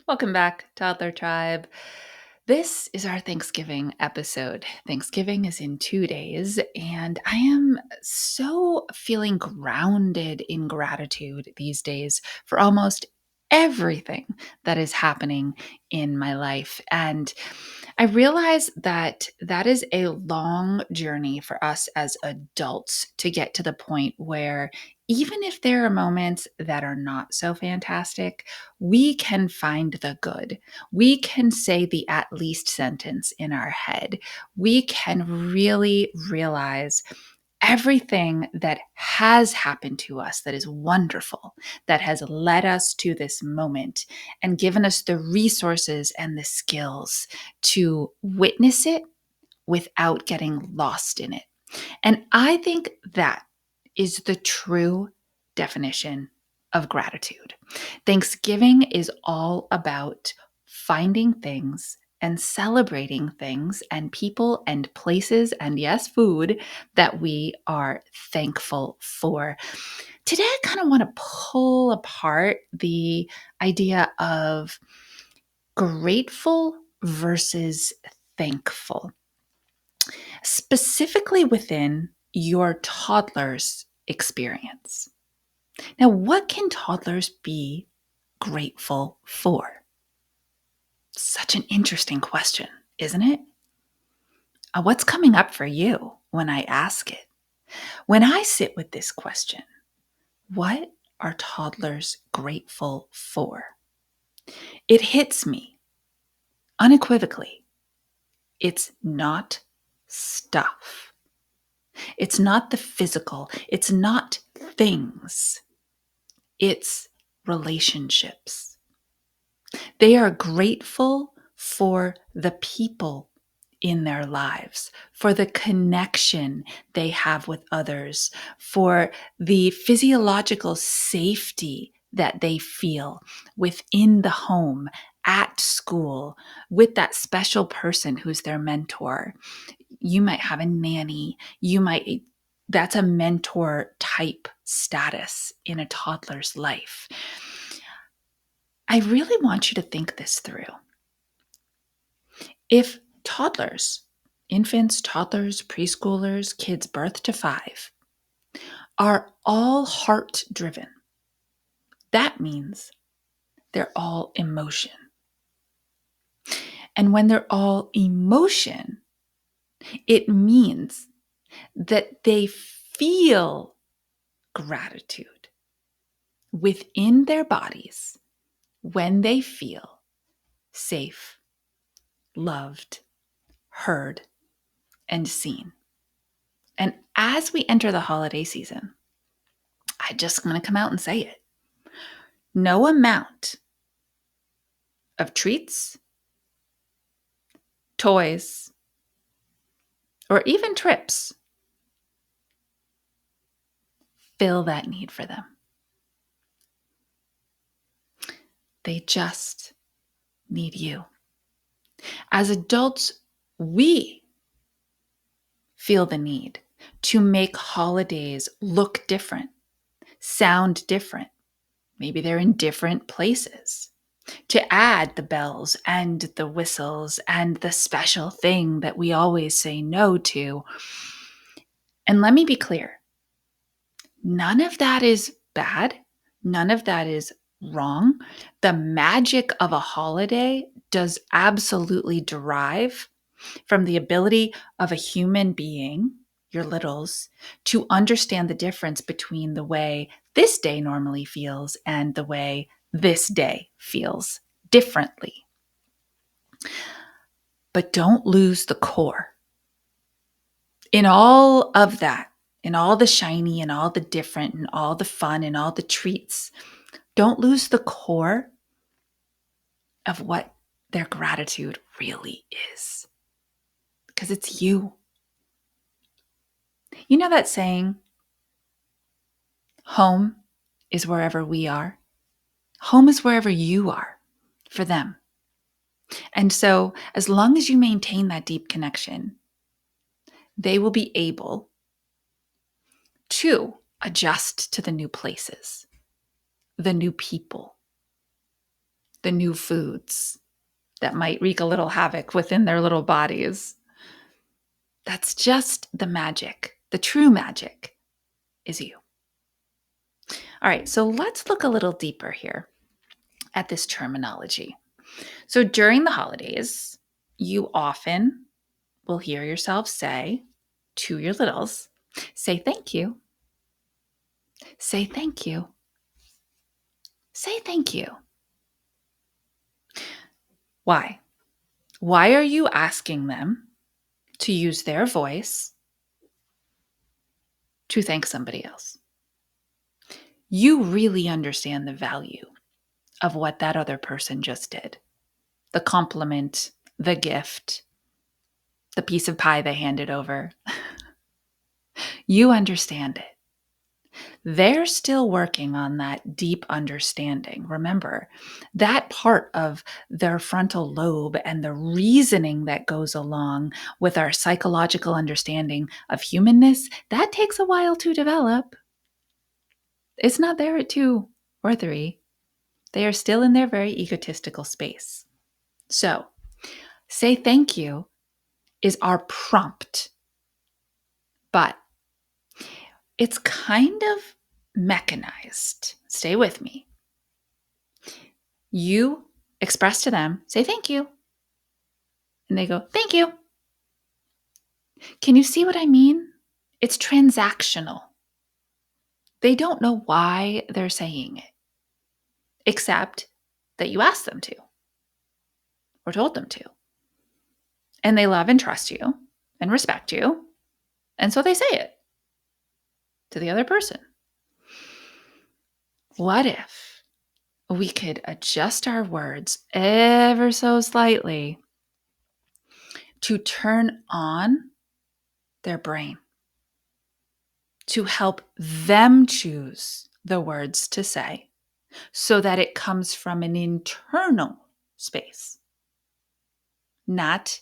Welcome back, Toddler Tribe. This is our Thanksgiving episode. Thanksgiving is in 2 days, and I am so feeling grounded in gratitude these days for almost everything that is happening in my life. And I realize that that is a long journey for us as adults to get to the point where even if there are moments that are not so fantastic, we can find the good. We can say the at least sentence in our head. We can really realize everything that has happened to us that is wonderful, that has led us to this moment and given us the resources and the skills to witness it without getting lost in it. And I think that is the true definition of gratitude. Thanksgiving is all about finding things and celebrating things and people and places and, yes, food that we are thankful for. Today, I kind of want to pull apart the idea of grateful versus thankful, specifically within your toddler's experience. Now, what can toddlers be grateful for? Such an interesting question, isn't it? What's coming up for you when I ask it? When I sit with this question, what are toddlers grateful for? It hits me unequivocally. It's not stuff. It's not the physical. It's not things. It's relationships. They are grateful for the people in their lives, for the connection they have with others, for the physiological safety that they feel within the home, at school, with that special person who's their mentor. You might have a nanny. That's a mentor type status in a toddler's life. I really want you to think this through. If toddlers, infants, toddlers, preschoolers, kids birth to 5, are all heart driven, that means they're all emotion. And when they're all emotion, it means that they feel gratitude within their bodies when they feel safe, loved, heard, and seen. And as we enter the holiday season, I just want to come out and say it. No amount of treats, toys, or even trips fill that need for them. They just need you. As adults, we feel the need to make holidays look different, sound different. Maybe they're in different places. To add the bells and the whistles and the special thing that we always say no to. And let me be clear, none of that is bad. None of that is wrong. The magic of a holiday does absolutely derive from the ability of a human being, your littles, to understand the difference between the way this day normally feels and the way this day feels differently. But don't lose the core. In all of that, in all the shiny and all the different and all the fun and all the treats, don't lose the core of what their gratitude really is. Because it's you. You know that saying, home is wherever we are? Home is wherever you are for them. And so, as long as you maintain that deep connection, they will be able to adjust to the new places, the new people, the new foods that might wreak a little havoc within their little bodies. That's just the magic. The true magic is you. All right, so let's look a little deeper here at this terminology. So during the holidays, you often will hear yourself say to your littles, say thank you, say thank you, say thank you. Why? Why are you asking them to use their voice to thank somebody else? You really understand the value of what that other person just did. The compliment, the gift, the piece of pie they handed over. You understand it. They're still working on that deep understanding. Remember, that part of their frontal lobe and the reasoning that goes along with our psychological understanding of humanness, that takes a while to develop. It's not there at 2 or 3. They are still in their very egotistical space. So, say thank you is our prompt, but it's kind of mechanized. Stay with me. You express to them, say thank you. And they go, thank you. Can you see what I mean? It's transactional. They don't know why they're saying it, except that you asked them to or told them to. And they love and trust you and respect you. And so they say it to the other person. What if we could adjust our words ever so slightly to turn on their brain, to help them choose the words to say so that it comes from an internal space, not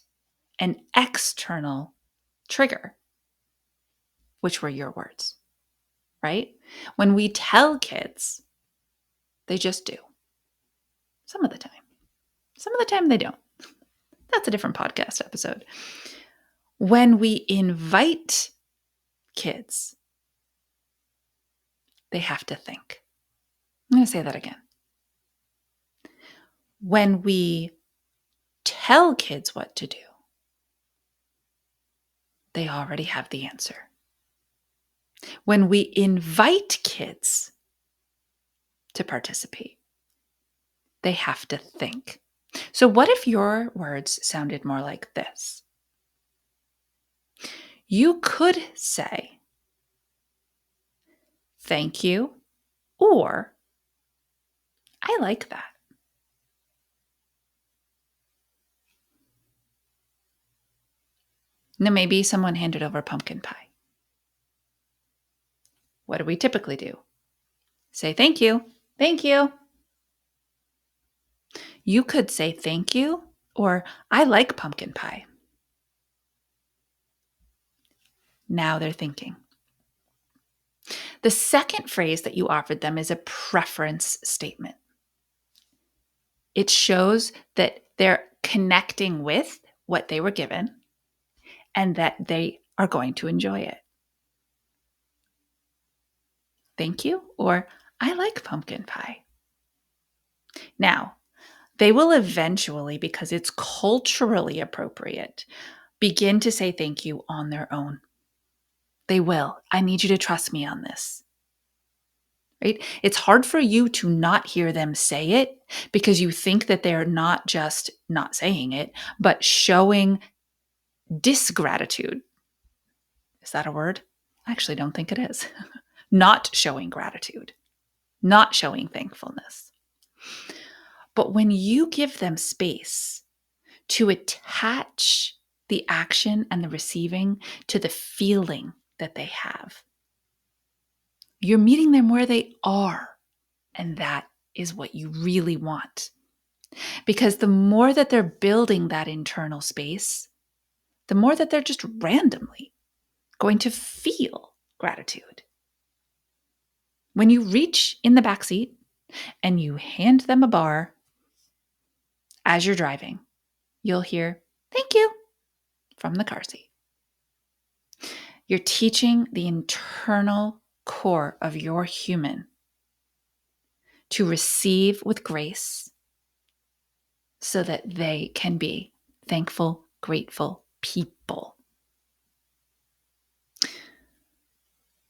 an external trigger, which were your words, right? When we tell kids, they just do. Some of the time. Some of the time they don't. That's a different podcast episode. When we invite kids, they have to think. I'm going to say that again. When we tell kids what to do, they already have the answer. When we invite kids to participate, they have to think. So what if your words sounded more like this? You could say, thank you, or I like that. Now, maybe someone handed over pumpkin pie. What do we typically do? Say thank you. Thank you. You could say thank you, or I like pumpkin pie. Now they're thinking. The second phrase that you offered them is a preference statement. It shows that they're connecting with what they were given and that they are going to enjoy it. Thank you, or I like pumpkin pie. Now, they will eventually, because it's culturally appropriate, begin to say thank you on their own. They will. I need you to trust me on this. Right? It's hard for you to not hear them say it because you think that they're not just not saying it, but showing disgratitude. Is that a word? I actually don't think it is. Not showing gratitude, not showing thankfulness. But when you give them space to attach the action and the receiving to the feeling that they have, you're meeting them where they are. And that is what you really want. Because the more that they're building that internal space, the more that they're just randomly going to feel gratitude. When you reach in the backseat and you hand them a bar As you're driving, you'll hear, "Thank you," from the car seat. You're teaching the internal core of your human to receive with grace so that they can be thankful, grateful people.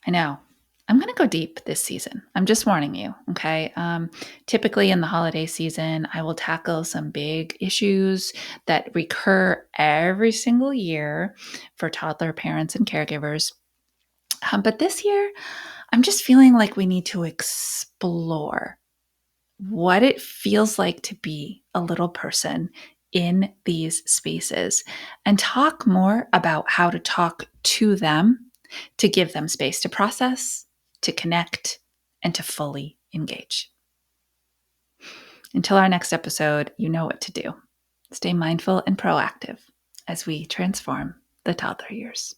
I know. I'm going to go deep this season. I'm just warning you, okay? Typically in the holiday season, I will tackle some big issues that recur every single year for toddler parents and caregivers. But this year, I'm just feeling like we need to explore what it feels like to be a little person in these spaces and talk more about how to talk to them, to give them space to process, to connect, and to fully engage. Until our next episode, you know what to do. Stay mindful and proactive as we transform the toddler years.